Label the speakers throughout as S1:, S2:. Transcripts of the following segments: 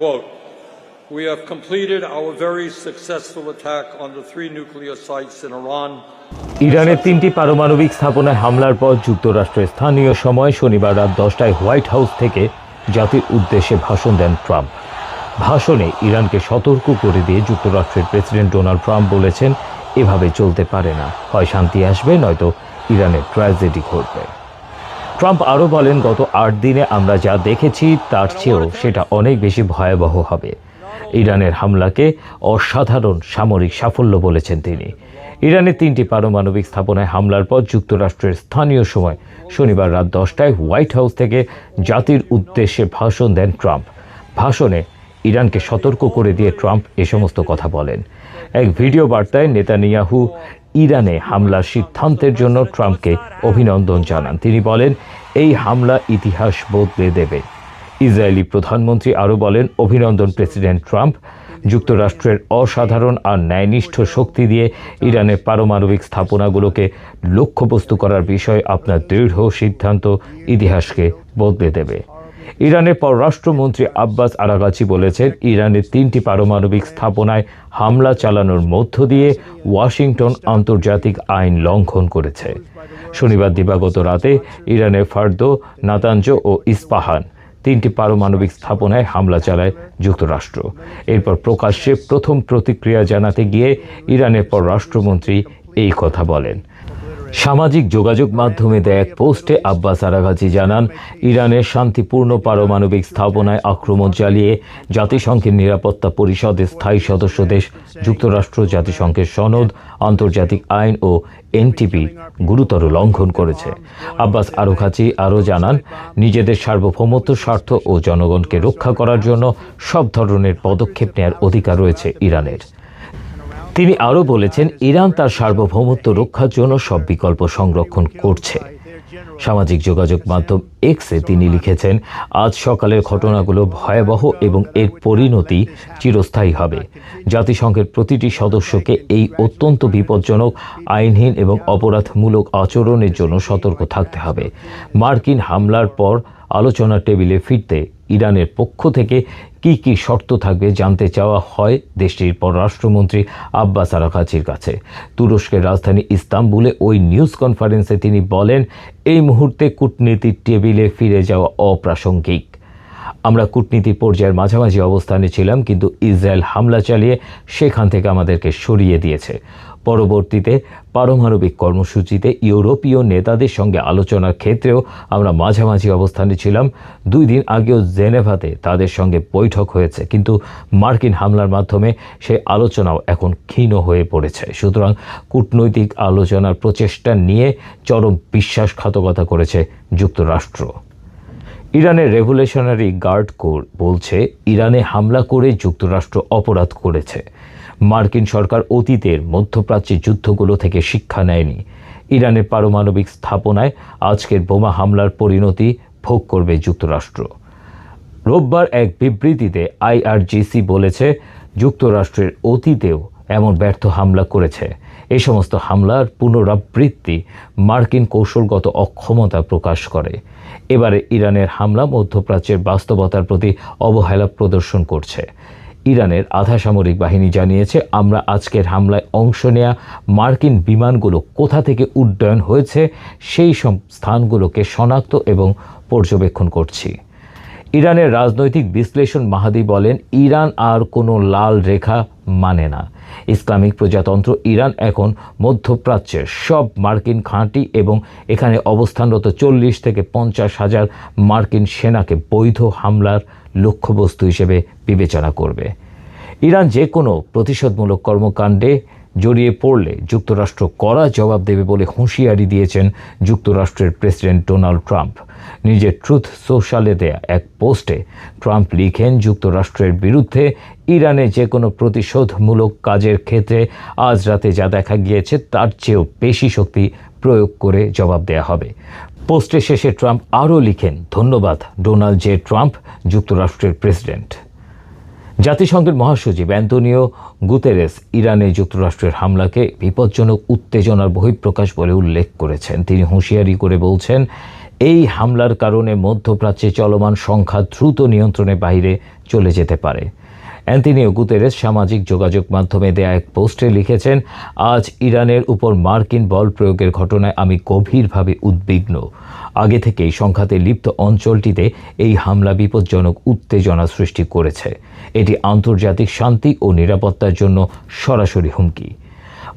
S1: Quote, "We have completed our very successful attack on the 3 nuclear sites in Iran."
S2: ইরানের 3টি পারমাণবিক স্থাপনায় হামলার পর যুক্তরাষ্ট্রের স্থানীয় সময় শনিবার রাত 10টায় হোয়াইট হাউস থেকে জাতির উদ্দেশ্যে ভাষণ দেন ট্রাম্প। ভাষণে ইরানকে সতর্ক করে দিয়ে যুক্তরাষ্ট্রের প্রেসিডেন্ট ডোনাল্ড ট্রাম্প বলেছেন, এভাবে চলতে পারে না, হয় শান্তি আসবে নয়তো ইরানের ট্র্যাজেডি ঘটবে। ট্রাম্প আরও বলেন, গত 8 দিনে আমরা যা দেখেছি তার চেয়েও সেটা অনেক বেশি ভয়াবহ হবে। ইরানের হামলাকে অসাধারণ সামরিক সাফল্য বলেছেন তিনি। ইরানের 3টি পারমাণবিক স্থাপনায় হামলার পর যুক্তরাষ্ট্রের স্থানীয় সময় শনিবার রাত 10টায় হোয়াইট হাউস থেকে জাতির উদ্দেশ্যে ভাষণ দেন ট্রাম্প। ভাষণে ইরানকে সতর্ক করে দিয়ে ট্রাম্প এ সমস্ত কথা বলেন। এক ভিডিও বার্তায় নেতানিয়াহু ইরানে হামলার সিদ্ধান্তের জন্য ট্রাম্পকে অভিনন্দন জানান। তিনি বলেন, এই হামলা ইতিহাস বদলে দেবে। ইসরায়েলি প্রধানমন্ত্রী আরও বলেন, অভিনন্দন প্রেসিডেন্ট ট্রাম্প, যুক্তরাষ্ট্রের অসাধারণ আর ন্যায়নিষ্ঠ শক্তি দিয়ে ইরানের পারমাণবিক স্থাপনাগুলোকে লক্ষ্যবস্তু করার বিষয়ে আপনার দৃঢ় সিদ্ধান্ত ইতিহাসকে বদলে দেবে। ইরানের পররাষ্ট্রমন্ত্রী আব্বাস আরাগাচি বলেছেন, ইরানের 3টি পারমাণবিক স্থাপনায় হামলা চালানোর মধ্য দিয়ে ওয়াশিংটন আন্তর্জাতিক আইন লঙ্ঘন করেছে। শনিবার দিবাগত রাতে ইরানের ফার্দো, নাতাঞ্জ ও ইস্পাহান 3টি পারমাণবিক স্থাপনায় হামলা চালায় যুক্তরাষ্ট্র। এরপর প্রকাশ্যে প্রথম প্রতিক্রিয়া জানাতে গিয়ে ইরানের পররাষ্ট্রমন্ত্রী এই কথা বলেন। সামাজিক যোগাযোগ মাধ্যমে দেয়া এক পোস্টে আব্বাস আরাগাচি জানান, ইরানের শান্তিপূর্ণ পারমাণবিক স্থাপনায় আক্রমণ চালিয়ে জাতিসংঘের নিরাপত্তা পরিষদের স্থায়ী সদস্য দেশ যুক্তরাষ্ট্র জাতিসংঘের সনদ, আন্তর্জাতিক আইন ও এনটিপি গুরুতর লঙ্ঘন করেছে। আব্বাস আরাগাচি আরও জানান, নিজেদের সার্বভৌমত্ব, স্বার্থ ও জনগণকে রক্ষা করার জন্য সব ধরনের পদক্ষেপ নেওয়ার অধিকার রয়েছে ইরানের। তিনি আরও বলেছেন, ইরান তার সার্বভৌমত্ব রক্ষার জন্য সব বিকল্প সংরক্ষণ করছে। সামাজিক যোগাযোগ মাধ্যম এক্সে তিনি লিখেছেন, আজ সকালের ঘটনাগুলো ভয়াবহ এবং এর পরিণতি চিরস্থায়ী হবে। জাতিসংঘের প্রতিটি সদস্যকে এই অত্যন্ত বিপজ্জনক, আইনহীন এবং অপরাধমূলক আচরণের জন্য সতর্ক থাকতে হবে। মার্কিন হামলার পর আলোচনার টেবিলে ফিরতে ইরানের পক্ষ থেকে কি কি শর্ত থাকবে জানতে চাওয়া হয় দেশটির পররাষ্ট্রমন্ত্রী আব্বাস আরাগাচির কাছে। তুরস্কের রাজধানী ইস্তাম্বুলে ওই নিউজ কনফারেন্সে তিনি বলেন, এই মুহূর্তে কূটনীতির টেবিলে ফিরে যাওয়া অপ্রাসঙ্গিক। আমরা কূটনীতির পর্যায়ের মাঝামাঝি অবস্থানে ছিলাম, কিন্তু ইসরায়েল হামলা চালিয়ে সেখান থেকে আমাদেরকে সরিয়ে দিয়েছে। পরবর্তীতে পারমাণবিক কর্মসূচিতে ইউরোপীয় নেতাদের সঙ্গে আলোচনার ক্ষেত্রেও আমরা মাঝামাঝি অবস্থানে ছিলাম। 2 দিন আগেও জেনেভাতে তাদের সঙ্গে বৈঠক হয়েছে, কিন্তু মার্কিন হামলার মাধ্যমে সেই আলোচনাও এখন ক্ষীণ হয়ে পড়েছে। সুতরাং কূটনৈতিক আলোচনার প্রচেষ্টা নিয়ে চরম বিশ্বাসঘাতকতা করেছে যুক্তরাষ্ট্র। ইরানের রেভলিউশনারি গার্ড কোর বলছে, ইরানে হামলা করে যুক্তরাষ্ট্র অপরাধ করেছে। মার্কিন সরকার অতীতের মধ্যপ্রাচ্যের যুদ্ধগুলো থেকে শিক্ষা নেয়নি। ইরানের পারমাণবিক স্থাপনায় আজকের বোমা হামলার পরিণতি ভোগ করবে যুক্তরাষ্ট্র। রোববার এক বিবৃতিতে আইআরজিসি বলেছে, যুক্তরাষ্ট্রের অতীতেও এমন ব্যর্থ হামলা করেছে। এই সমস্ত হামলার পুনরাবৃত্তি মার্কিন কৌশলগত অক্ষমতা প্রকাশ করে। এবারে ইরানের হামলা মধ্যপ্রাচ্যের বাস্তবতার প্রতি অবহেলা প্রদর্শন করছে। ইরানের আধা সামরিক বাহিনী জানিয়েছে, আমরা আজকের হামলায় অংশ নেয়া মার্কিন বিমানগুলো কোথা থেকে উড্ডয়ন হয়েছে সেই সব স্থানগুলোকে শনাক্ত এবং পর্যবেক্ষণ করছি। ইরানের রাজনৈতিক বিশ্লেষণ মাহাদি বলেন, ইরান আর কোনো লাল রেখা মানে না। ইসলামিক প্রজাতন্ত্র ইরান এখন মধ্যপ্রাচ্যের সব মার্কিন ঘাঁটি এবং এখানে অবস্থানরত 40 থেকে 50 হাজার মার্কিন সেনাকে বৈধ হামলার লক্ষ্যবস্তু হিসেবে বিবেচনা করবে। ইরান যে কোনো প্রতিশোধমূলক কর্মকাণ্ডে জড়িয়ে পড়লে যুক্তরাষ্ট্র কড়া জবাব দেবে বলে হুঁশিয়ারি দিয়েছেন যুক্তরাষ্ট্রের প্রেসিডেন্ট ডোনাল্ড ট্রাম্প। নিজের ট্রুথ সোশ্যালে দেয়া এক পোস্টে ট্রাম্প লিখেন, যুক্তরাষ্ট্রের বিরুদ্ধে ইরানে যে কোনো প্রতিশোধমূলক কাজের ক্ষেত্রে আজ রাতে যা দেখা গিয়েছে তার চেয়েও বেশি শক্তি প্রয়োগ করে জবাব দেয়া হবে। পোস্টের শেষে ট্রাম্প আরও লিখেন, ধন্যবাদ ডোনাল্ড জে ট্রাম্প, যুক্তরাষ্ট্রের প্রেসিডেন্ট। জাতিসংঘের মহাসচিব অ্যান্তোনিও গুতেরেস ইরানে যুক্তরাষ্ট্রের হামলাকে বিপজ্জনক উত্তেজনার বহিঃপ্রকাশ বলে উল্লেখ করেছেন। তিনি হুঁশিয়ারি করে বলছেন, এই হামলার কারণে মধ্যপ্রাচ্যে চলমান সংঘাত দ্রুত নিয়ন্ত্রণের বাইরে চলে যেতে পারে। অ্যান্তোনিও গুতেরেস সামাজিক যোগাযোগ মাধ্যমে দেয়া এক পোস্টে লিখেছেন, আজ ইরানের উপর মার্কিন বল প্রয়োগের ঘটনায় আমি গভীরভাবে উদ্বিগ্ন। আগে থেকেই সংঘাতে লিপ্ত অঞ্চলটিতে এই হামলা বিপজ্জনক উত্তেজনা সৃষ্টি করেছে। এটি আন্তর্জাতিক শান্তি ও নিরাপত্তার জন্য সরাসরি হুমকি।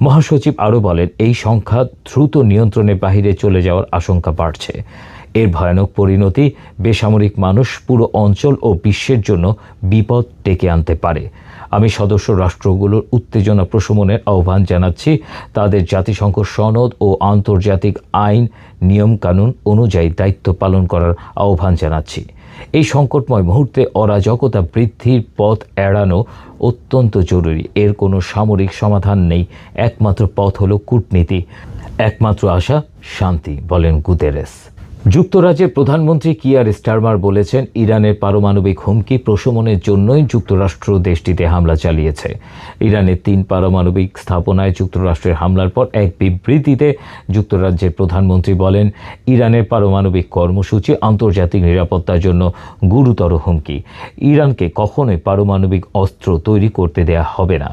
S2: মহাসচিব আরও বলেন, এই সংঘাত দ্রুত নিয়ন্ত্রণের বাইরে চলে যাওয়ার আশঙ্কা বাড়ছে। এর ভয়ানক পরিণতি বেসামরিক মানুষ, পুরো অঞ্চল ও বিশ্বের জন্য বিপদ ডেকে আনতে পারে। আমি সদস্য রাষ্ট্রগুলোর উত্তেজনা প্রশমনের আহ্বান জানাচ্ছি। তাদের জাতিসংঘ সনদ ও আন্তর্জাতিক আইন নিয়মকানুন অনুযায়ী দায়িত্ব পালন করার আহ্বান জানাচ্ছি। এই সংকটময় মুহূর্তে অরাজকতা বৃদ্ধির পথ এড়ানো অত্যন্ত জরুরি। এর কোনো সামরিক সমাধান নেই। একমাত্র পথ হলো কূটনীতি, একমাত্র আশা শান্তি, বলেন গুতেরেস। যুক্তরাজ্যের প্রধানমন্ত্রী কিয়ার স্টারমার বলেছেন, ইরানের পারমাণবিক হুমকি প্রশমনের জন্যই যুক্তরাষ্ট্র দেশটিতে হামলা চালিয়েছে। ইরানের 3 পারমাণবিক স্থাপনায় যুক্তরাষ্ট্রের হামলার পর এক বিবৃতিতে যুক্তরাজ্যের প্রধানমন্ত্রী বলেন, ইরানের পারমাণবিক কর্মসূচি আন্তর্জাতিক নিরাপত্তার জন্য গুরুতর হুমকি। ইরানকে কখনোই পারমাণবিক অস্ত্র তৈরি করতে দেয়া হবে না।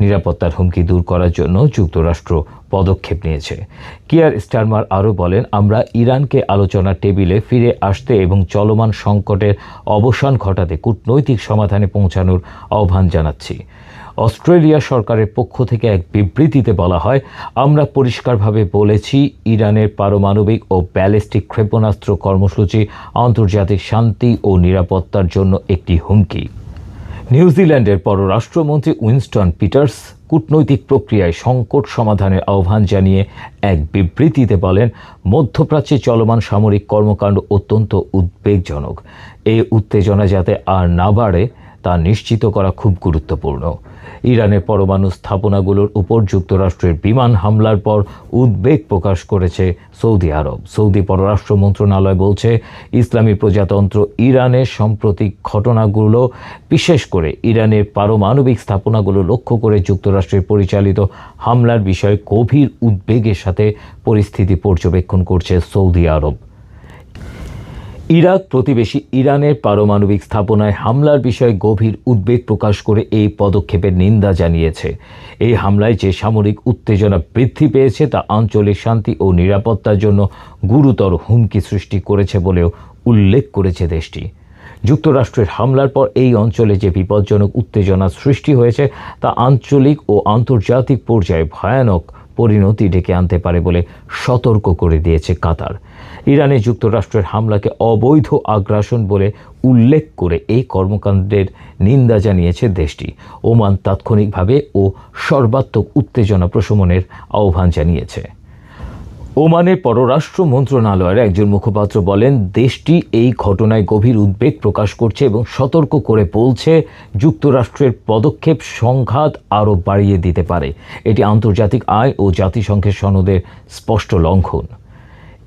S2: নিরাপত্তার হুমকি দূর করার জন্য যুক্তরাষ্ট্র পদক্ষেপ নিয়েছে। কিয়ার স্টারমার আরও বলেন, আমরা ইরানকে আলোচনার টেবিলে ফিরে আসতে এবং চলমান সংকটের অবসান ঘটাতে কূটনৈতিক সমাধানে পৌঁছানোর আহ্বান জানাচ্ছি। অস্ট্রেলিয়া সরকারের পক্ষ থেকে এক বিবৃতিতে বলা হয়, আমরা পরিষ্কারভাবে বলেছি, ইরানের পারমাণবিক ও ব্যালিস্টিক ক্ষেপণাস্ত্র কর্মসূচি আন্তর্জাতিক শান্তি ও নিরাপত্তার জন্য একটি হুমকি। নিউজিল্যান্ডের পররাষ্ট্রমন্ত্রী উইনস্টন পিটার্স কূটনৈতিক প্রক্রিয়ায় সংকট সমাধানের আহ্বান জানিয়ে এক বিবৃতিতে বলেন, মধ্যপ্রাচ্যে চলমান সামরিক কর্মকাণ্ড অত্যন্ত উদ্বেগজনক। এই উত্তেজনা যাতে আর না বাড়ে তা নিশ্চিত করা খুব গুরুত্বপূর্ণ। ইরানের পরমাণু স্থাপনাগুলোর উপর যুক্তরাষ্ট্রের বিমান হামলার পর উদ্বেগ প্রকাশ করেছে সৌদি আরব। সৌদি পররাষ্ট্র মন্ত্রণালয় বলছে, ইসলামী প্রজাতন্ত্র ইরানের সাম্প্রতিক ঘটনাগুলো, বিশেষ করে ইরানের পারমাণবিক স্থাপনাগুলো লক্ষ্য করে যুক্তরাষ্ট্রের পরিচালিত হামলার বিষয়ে গভীর উদ্বেগের সাথে পরিস্থিতি পর্যবেক্ষণ করছে সৌদি আরব। ইরাক প্রতিবেশী ইরানের পারমাণবিক স্থাপনায় হামলার বিষয়ে গভীর উদ্বেগ প্রকাশ করে এই পদক্ষেপের নিন্দা জানিয়েছে। এই হামলায় যে সামরিক উত্তেজনা বৃদ্ধি পেয়েছে তা আঞ্চলিক শান্তি ও নিরাপত্তার জন্য গুরুতর হুমকি সৃষ্টি করেছে বলেও উল্লেখ করেছে দেশটি। যুক্তরাষ্ট্রের হামলার পর এই অঞ্চলে যে বিপজ্জনক উত্তেজনা সৃষ্টি হয়েছে তা আঞ্চলিক ও আন্তর্জাতিক পর্যায়ে ভয়ানক পরিণতি ডেকে আনতে পারে বলে সতর্ক করে দিয়েছে কাতার। ইরানে যুক্তরাষ্ট্রের হামলাকে অবৈধ আগ্রাসন বলে উল্লেখ করে এই কর্মকাণ্ডের নিন্দা জানিয়েছে দেশটি। ওমান তাৎক্ষণিকভাবে ও সর্বাত্মক উত্তেজনা প্রশমনের আহ্বান জানিয়েছে। ওমানের পররাষ্ট্র মন্ত্রণালয়ের একজন মুখপাত্র বলেন, দেশটি এই ঘটনায় গভীর উদ্বেগ প্রকাশ করছে এবং সতর্ক করে বলছে, যুক্তরাষ্ট্রের পদক্ষেপ সংঘাত আরও বাড়িয়ে দিতে পারে। এটি আন্তর্জাতিক আইন ও জাতিসংঘের সনদের স্পষ্ট লঙ্ঘন।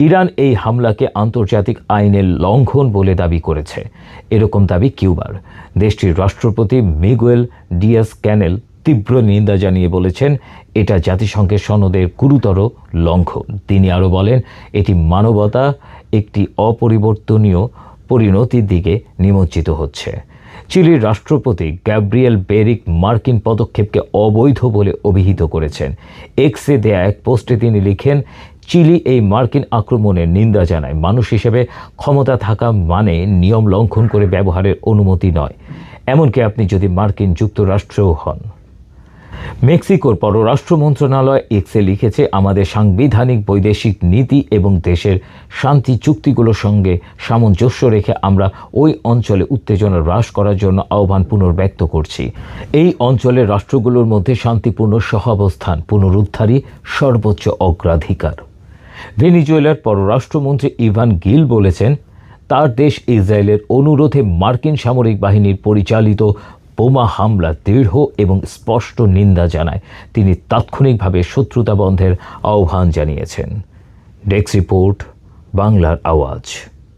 S2: ইরান এই হামলাকে আন্তর্জাতিক আইনের লঙ্ঘন বলে দাবি করেছে। এরকম দাবি কিউবার। দেশটির রাষ্ট্রপতি মিগুয়েল ডিয়াজ ক্যানেল তীব্র নিন্দা জানিয়ে বলেছেন, এটা জাতিসংঘের সনদের গুরুতর লঙ্ঘন। তিনি আরও বলেন, এটি মানবতা একটি অপরিবর্তনীয় পরিণতির দিকে নিমজ্জিত হচ্ছে। চিলির রাষ্ট্রপতি গ্যাব্রিয়েল বেরিক মার্কিন পদক্ষেপকে অবৈধ বলে অভিহিত করেছেন। এক্সে দেয়া এক পোস্টে তিনি লিখেন, চিলি এই মার্কিন আক্রমণের নিন্দা জানায়। মানুষ হিসেবে ক্ষমতা থাকা মানে নিয়ম লঙ্ঘন করে ব্যবহারের অনুমতি নয়, এমনকি আপনি যদি মার্কিন যুক্তরাষ্ট্রেও হন। মেক্সিকোর পররাষ্ট্র মন্ত্রণালয় এক্সে লিখেছে, আমাদের সাংবিধানিক বৈদেশিক নীতি এবং দেশের শান্তি চুক্তিগুলোর সঙ্গে সামঞ্জস্য রেখে আমরা ওই অঞ্চলে উত্তেজনা হ্রাস করার জন্য আহ্বান পুনর্ব্যক্ত করছি। এই অঞ্চলের রাষ্ট্রগুলোর মধ্যে শান্তিপূর্ণ সহাবস্থান পুনরুদ্ধারই সর্বোচ্চ অগ্রাধিকার। ভেনিজুয়েলার পররাষ্ট্রমন্ত্রী ইভান গিল বলেছেন, তার দেশ ইসরায়েলের অনুরোধে মার্কিন সামরিক বাহিনীর পরিচালিত বোমা হামলা দৃঢ় এবং স্পষ্ট নিন্দা জানায়। তিনি তাৎক্ষণিকভাবে শত্রুতা বন্ধের আহ্বান জানিয়েছেন। ডেস্ক রিপোর্ট, বাংলার আওয়াজ।